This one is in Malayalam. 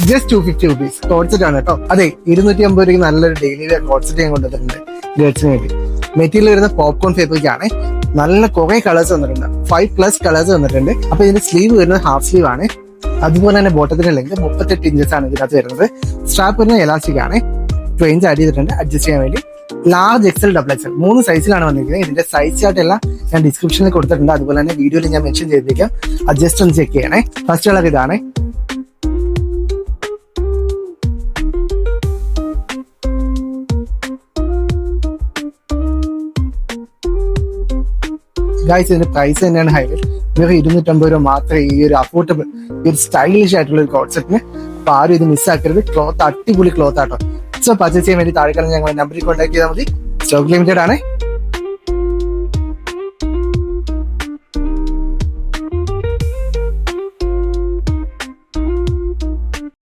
Just 250 rupees. കോഡ് സെറ്റ് ആണ് കേട്ടോ. അതെ, 250 രൂപയ്ക്ക് നല്ലൊരു ഡെയിലി വെയർ കോഡ് സെറ്റ് ഞാൻ കൊണ്ടുവന്നിട്ടുണ്ട് ഗേൾസിന് വേണ്ടി. മെറ്റീരിയൽ വരുന്ന പോപ്കോൺ ഫാബ്രിക് ആണ്. നല്ല കുറെ കളേഴ്സ് വന്നിട്ടുണ്ട്, 5+ കളേഴ്സ് വന്നിട്ടുണ്ട്. അപ്പൊ ഇതിന്റെ സ്ലീവ് വരുന്നത് ഹാഫ് സ്ലീവ് ആണ്. അതുപോലെ തന്നെ ബോട്ടത്തിന്റെ ലെങ്ത് 38 ഇഞ്ചസ് ആണ് ഇതിനകത്ത് വരുന്നത്. സ്ട്രാപ്പ് വരുന്നത് എലാസ്റ്റിക് ആണ്. ട്രെയിൻസ് ആഡ് ചെയ്തിട്ടുണ്ട് അഡ്ജസ്റ്റ് ചെയ്യാൻ വേണ്ടി. ലാർജ് എക്സൽ, ഡബിൾ എക്സൽ 3 സൈസിലാണ് വന്നിരിക്കുന്നത്. ഇതിന്റെ സൈസ് ചാർട്ട് എല്ലാം ഞാൻ ഡിസ്ക്രിപ്ഷനിൽ കൊടുത്തിട്ടുണ്ട്. അതുപോലെ തന്നെ വീഡിയോയിൽ ഞാൻ മെൻഷൻ ചെയ്തിരിക്കാം. അത് ജസ്റ്റ് ഒന്ന് ചെക്ക് ചെയ്യണേ. ഫസ്റ്റ് കളർ ഇതാണ്. ഗൈസ്, ഇതിന്റെ പ്രൈസ് തന്നെയാണ് ഹൈലൈറ്റ്. വെറും 250 രൂപ മാത്രമേ ഈ ഒരു അഫോർഡബിൾ, ഈ ഒരു സ്റ്റൈലിഷ് ആയിട്ടുള്ള ഒരു കോൺസെപ്റ്റിന്. അപ്പൊ ആരും ഇത് മിസ്സാക്കരുത്. ക്ലോത്ത് അടിപൊളി ക്ലോത്ത് ആട്ടോ. സോ പർച്ചേസ് ചെയ്യാൻ വേണ്ടി താഴെ ഞങ്ങൾ നമ്പറിൽ കോൺടാക്ട് ചെയ്താൽ മതി. സ്റ്റോക്ക് ലിമിറ്റഡ് ആണ്.